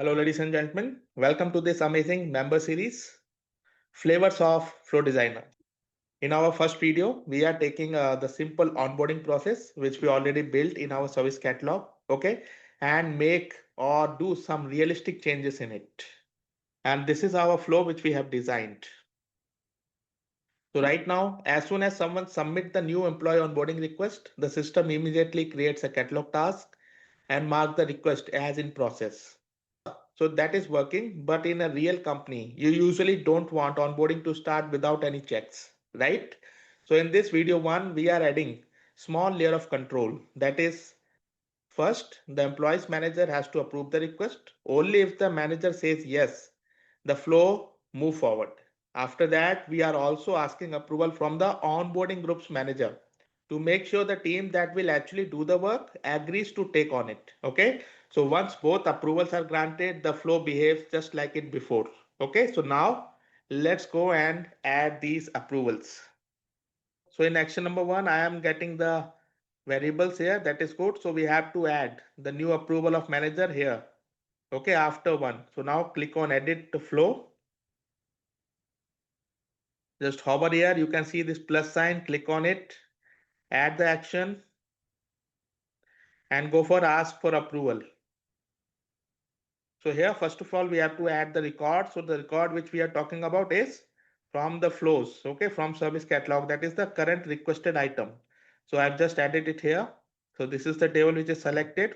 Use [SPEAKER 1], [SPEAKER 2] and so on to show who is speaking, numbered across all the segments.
[SPEAKER 1] Hello, ladies and gentlemen. Welcome to this amazing member series, Flavors of Flow Designer. In our first video, we are taking the simple onboarding process, which we already built in our service catalog, okay, and make or do some realistic changes in it. And this is our flow, which we have designed. So right now, as soon as someone submits the new employee onboarding request, the system immediately creates a catalog task and mark the request as in process. So that is working, but in a real company, you usually don't want onboarding to start without any checks, right? So in this video one, we are adding small layer of control. That is, first, the employees manager has to approve the request. Only if the manager says yes, the flow move forward. After that, we are also asking approval from the onboarding group's manager to make sure the team that will actually do the work agrees to take on it. Okay. So once both approvals are granted, the flow behaves just like it before. Okay. So now let's go and add these approvals. So in action number one, I am getting the variables here. That is good. So we have to add the new approval of manager here. Okay. After one. So now click on edit the flow. Just hover here. You can see this plus sign. Click on it. Add the action and go for ask for approval. So here, first of all, we have to add the record. So the record which we are talking about is from the flows, okay, from service catalog. That is the current requested item. So I've just added it here. So this is the table which is selected.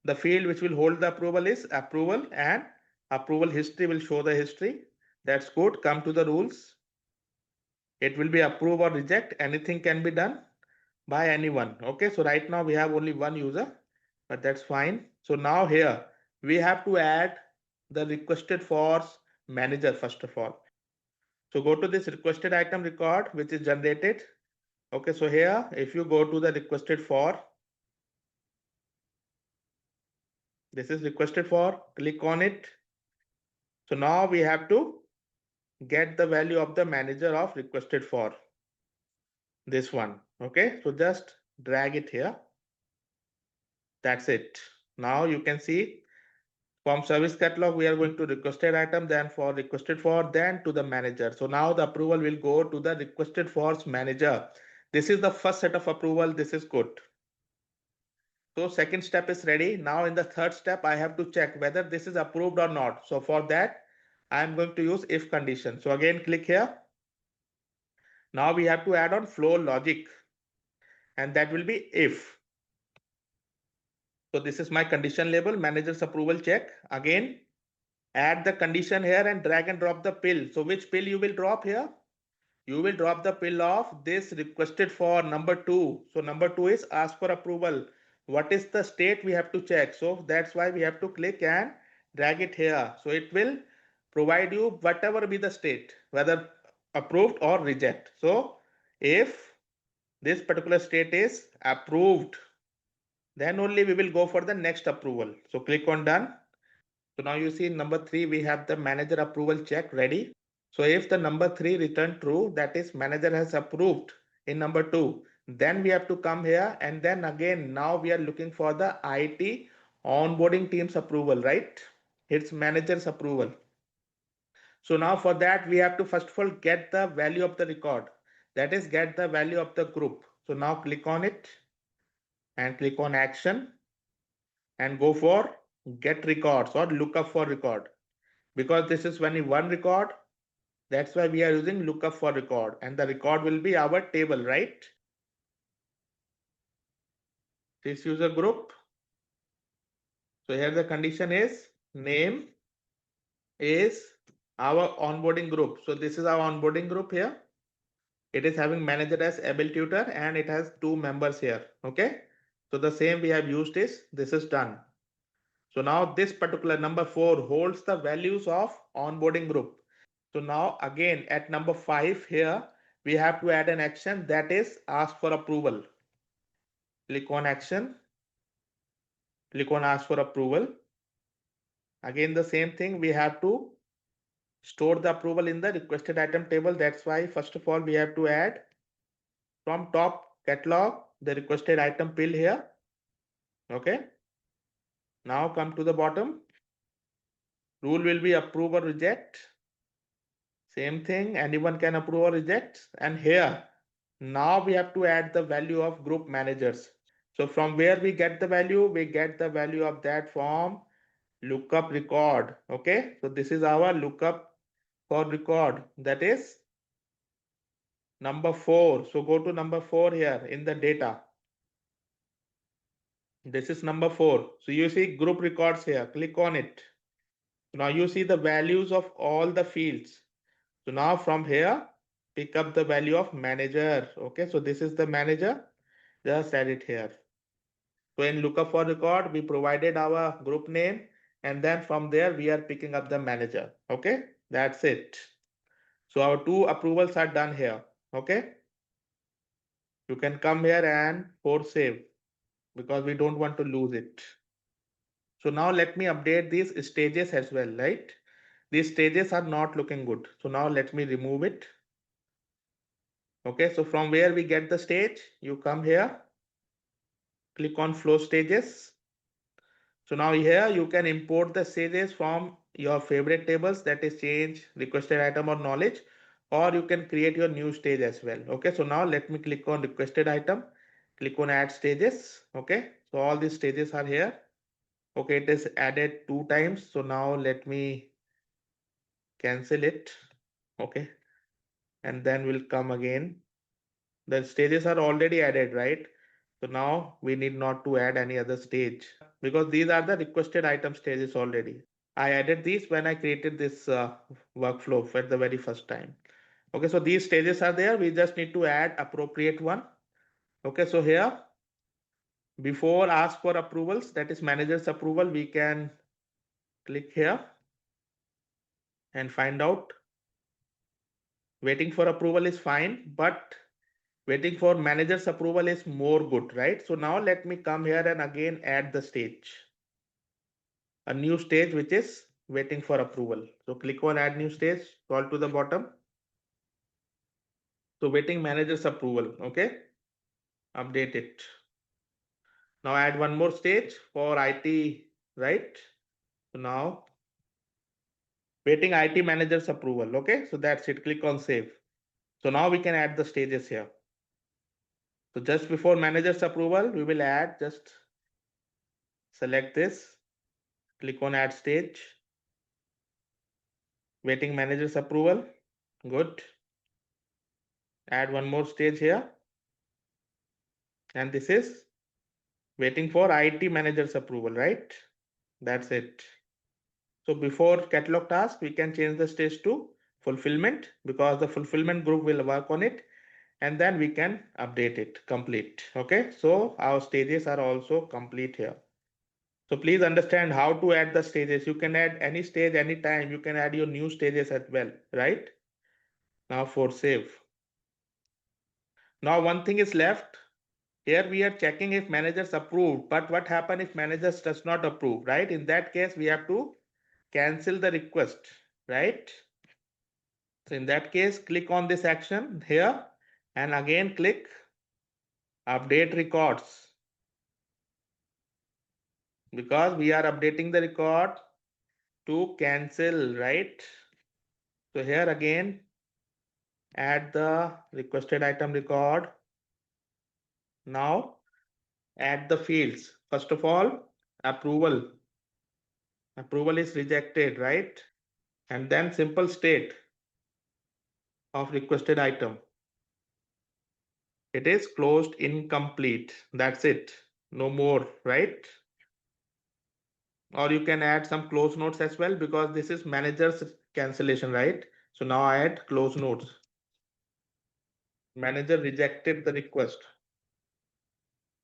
[SPEAKER 1] The field which will hold the approval is approval, and approval history will show the history. That's good. Come to the rules. It will be approve or reject. Anything can be done by anyone. Okay, so right now we have only one user, but that's fine. So now here we have to add the requested for manager first of all. So go to this requested item record which is generated. Okay, so here if you go to the requested for, this is requested for, click on it. So now we have to get the value of the manager of requested for, this one. Okay, so just drag it here. That's it. Now you can see from service catalog, we are going to requested item, then for requested for, then to the manager. So now the approval will go to the requested for manager. This is the first set of approval. This is good. So second step is ready. Now in the third step, I have to check whether this is approved or not. So for that, I am going to use if condition. So again, click here. Now we have to add on flow logic, and that will be if. So this is my condition label, manager's approval check. Again, add the condition here and drag and drop the pill. So which pill you will drop here? You will drop the pill of this requested for number 2. So number 2 is ask for approval. What is the state we have to check? So that's why we have to click and drag it here. So it will provide you whatever be the state, whether approved or reject. So if this particular state is approved, then only we will go for the next approval. So click on done. So now you see number 3, we have the manager approval check ready. So if the number 3 return true, that is manager has approved in number 2, then we have to come here and then again, now we are looking for the IT onboarding team's approval, right? It's manager's approval. So now for that, we have to first of all get the value of the record. That is get the value of the group. So now click on it and click on action and go for get records or look up for record. Because this is only one record, that's why we are using lookup for record, and the record will be our table, right? This user group. So here the condition is name is our onboarding group. So this is our onboarding group here. It is having manager as able tutor and it has 2 members here. Okay. So the same we have used is this is done. So now this particular number 4 holds the values of onboarding group. So now again at number 5 here, we have to add an action that is ask for approval. Click on action. Click on ask for approval. Again, the same thing, we have to store the approval in the requested item table. That's why first of all, we have to add from top catalog, the requested item pill here. Okay. Now come to the bottom. Rule will be approve or reject. Same thing, anyone can approve or reject. And here, now we have to add the value of group managers. So from where we get the value? We get the value of that from lookup record. Okay, so this is our lookup for record. That is number 4. So go to number 4 here in the data. This is number 4. So you see group records here. Click on it. Now you see the values of all the fields. So now from here, pick up the value of manager. Okay, so this is the manager. Just add it here. So in lookup for record, we provided our group name, and then from there we are picking up the manager. Okay, that's it. So our 2 approvals are done here. Okay, you can come here and force save because we don't want to lose it. So now let me update these stages as well, right? These stages are not looking good. So now let me remove it. Okay, so from where we get the stage, you come here, click on flow stages. So now here you can import the stages from your favorite tables, that is change, requested item or knowledge, or you can create your new stage as well. Okay, so now let me click on requested item, click on add stages. Okay, so all these stages are here. Okay, it is added 2 times. So now let me cancel it. Okay, and then we'll come again. The stages are already added, right? So now we need not to add any other stage because these are the requested item stages already. I added these when I created this workflow for the very first time. Okay, so these stages are there. We just need to add appropriate one. Okay, so here before ask for approvals, that is manager's approval, we can click here and find out. Waiting for approval is fine, but waiting for manager's approval is more good, right? So now let me come here and again add the stage, a new stage which is waiting for approval. So click on add new stage, scroll to the bottom. So waiting manager's approval. Okay, update it. Now add one more stage for IT, right? So now waiting IT manager's approval. Okay, so that's it. Click on save. So now we can add the stages here. So just before manager's approval, we will add, just select this, click on add stage, waiting manager's approval. Good. Add one more stage here. And this is waiting for IT manager's approval, right? That's it. So before catalog task, we can change the stage to fulfillment because the fulfillment group will work on it, and then we can update it complete. Okay, so our stages are also complete here. So please understand how to add the stages. You can add any stage anytime. You can add your new stages as well, right? Now for save. Now one thing is left. Here we are checking if managers approved, but what happens if managers does not approve, right? In that case, we have to cancel the request, right? So in that case, click on this action here and again click update records because we are updating the record to cancel, right? So here again, add the requested item record. Now add the fields. First of all, approval. Approval is rejected, right? And then simple state of requested item. It is closed incomplete. That's it. No more, right? Or you can add some close notes as well because this is manager's cancellation, right? So now I add close notes. Manager rejected the request.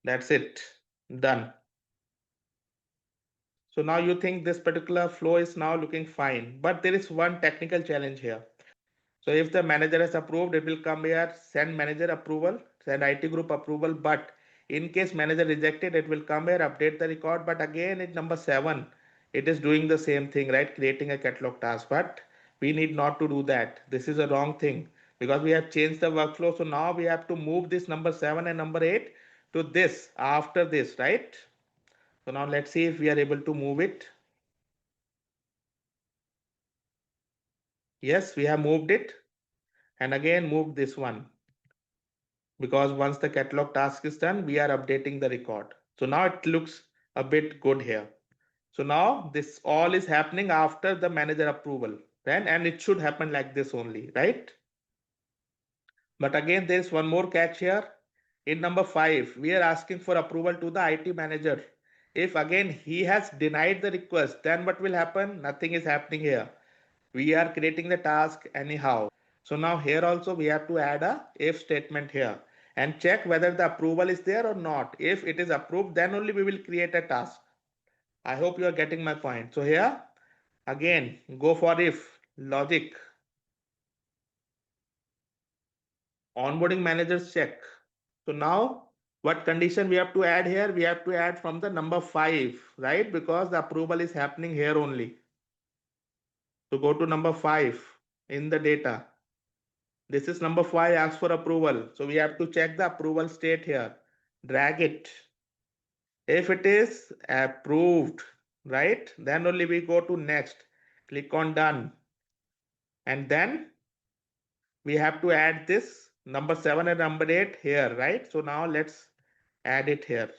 [SPEAKER 1] That's it. Done. So now you think this particular flow is now looking fine, but there is one technical challenge here. So if the manager has approved, it will come here, send manager approval, send IT group approval. But in case manager rejected, it will come here, update the record. But again, in number 7, it is doing the same thing, right? Creating a catalog task. But we need not to do that. This is a wrong thing because we have changed the workflow. So now we have to move this number 7 and number 8 to this after this, right? So now let's see if we are able to move it. Yes, we have moved it and again moved this one, because once the catalog task is done, we are updating the record. So now it looks a bit good here. So now this all is happening after the manager approval, then, and it should happen like this only, right? But again, there is one more catch here. In number 5, we are asking for approval to the IT manager. If again he has denied the request, then what will happen? Nothing is happening here. We are creating the task anyhow. So now here also we have to add a if statement here and check whether the approval is there or not. If it is approved, then only we will create a task. I hope you are getting my point. So here again, go for if logic. Onboarding managers check. So now what condition we have to add here? We have to add from the number 5, right? Because the approval is happening here only. So go to number 5 in the data. This is number 5, ask for approval. So we have to check the approval state here. Drag it. If it is approved, right? Then only we go to next. Click on done. And then we have to add this number 7 and number 8 here, right? So now let's add it here.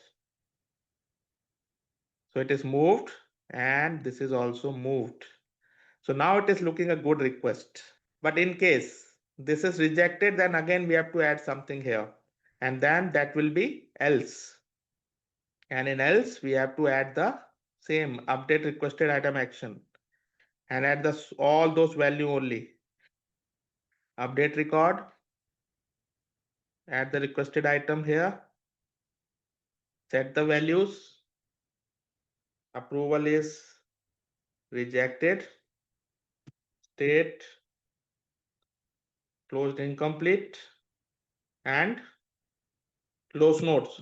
[SPEAKER 1] So it is moved and this is also moved. So now it is looking a good request. But in case this is rejected, then again we have to add something here. And then that will be else. And in else, we have to add the same update requested item action and add all those value only. Update record, add the requested item here, set the values. Approval is rejected, state closed incomplete, and close notes.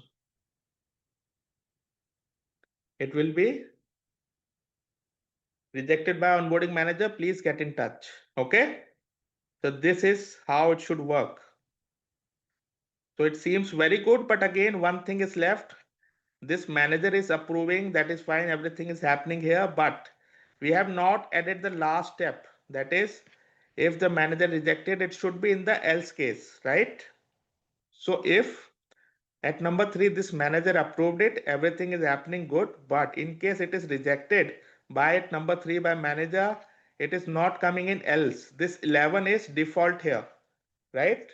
[SPEAKER 1] It will be rejected by onboarding manager. Please get in touch. Okay. So this is how it should work. So it seems very good, but again, one thing is left. This manager is approving, that is fine, everything is happening here, but we have not added the last step. That is, if the manager rejected, it should be in the else case, right? So if at number 3, this manager approved it, everything is happening good, but in case it is rejected by at number 3 by manager, it is not coming in else. This 11 is default here, right?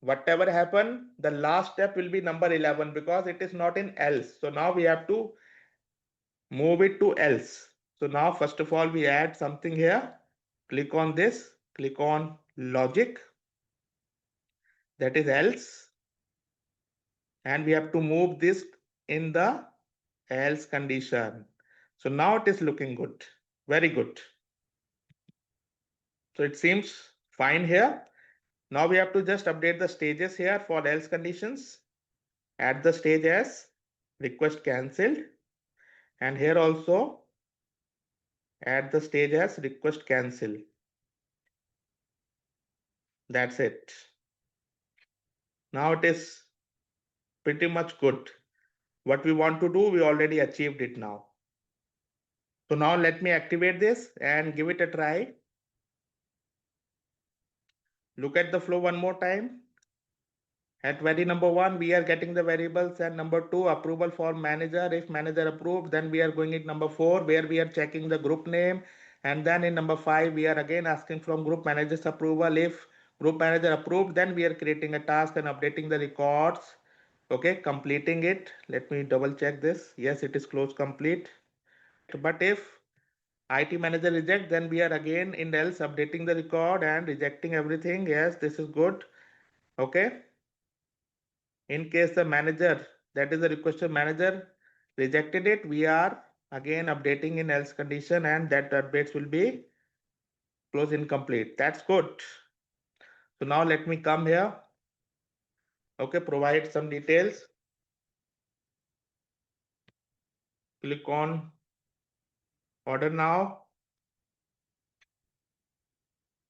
[SPEAKER 1] Whatever happen, the last step will be number 11 because it is not in else. So now we have to move it to else. So now first of all, we add something here. Click on this, click on logic, that is else. And we have to move this in the else condition. So now it is looking good, very good. So it seems fine here. Now we have to just update the stages here for else conditions. Add the stage as request cancelled. And here also add the stage as request cancel. That's it. Now it is pretty much good. What we want to do, we already achieved it now. So now let me activate this and give it a try. Look at the flow one more time. At very number 1, we are getting the variables, and number 2, approval for manager. If manager approved, then we are going at number 4, where we are checking the group name. And then in number 5, we are again asking from group manager's approval. If group manager approved, then we are creating a task and updating the records. Okay, completing it. Let me double check this. Yes, it is close complete. But if IT manager reject, then we are again in else updating the record and rejecting everything. Yes, this is good. Okay. In case the manager, that is the requester manager, rejected it, we are again updating in else condition, and that updates will be close incomplete. That's good. So now let me come here. Okay, provide some details. Click on order now.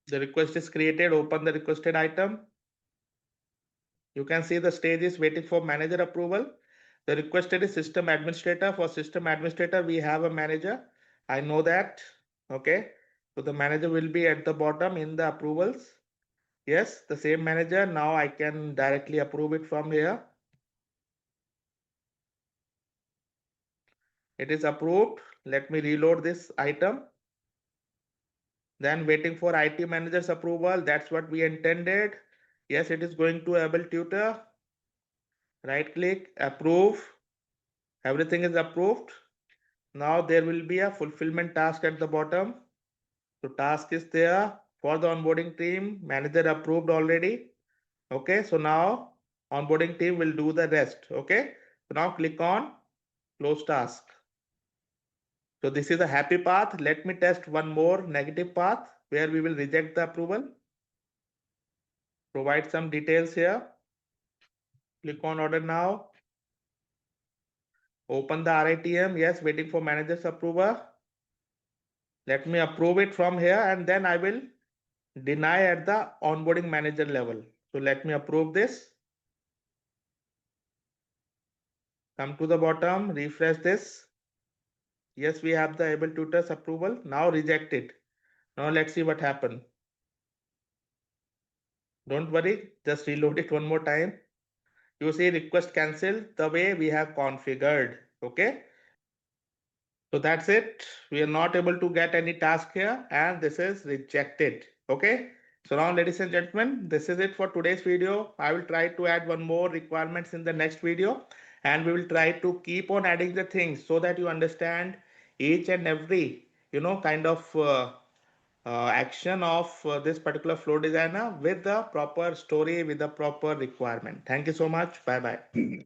[SPEAKER 1] The request is created. Open the requested item. You can see the stage is waiting for manager approval. The requested is system administrator. For system administrator, we have a manager. I know that. Okay. So the manager will be at the bottom in the approvals. Yes, the same manager. Now I can directly approve it from here. It is approved. Let me reload this item. Then waiting for IT manager's approval. That's what we intended. Yes, it is going to able tutor. Right click, approve. Everything is approved. Now there will be a fulfillment task at the bottom. So task is there for the onboarding team. Manager approved already. Okay, so now onboarding team will do the rest. Okay, so now click on close task. So this is a happy path. Let me test one more negative path where we will reject the approval. Provide some details here. Click on order now. Open the RITM. Yes, waiting for manager's approval. Let me approve it from here and then I will deny at the onboarding manager level. So let me approve this. Come to the bottom, refresh this. Yes, we have the able tutors approval. Now reject it. Now let's see what happened. Don't worry, just reload it one more time. You see request cancelled the way we have configured. Okay. So that's it. We are not able to get any task here and this is rejected. Okay. So now ladies and gentlemen, this is it for today's video. I will try to add one more requirements in the next video and we will try to keep on adding the things so that you understand each and every, kind of action of this particular flow designer with the proper story, with the proper requirement. Thank you so much. Bye bye.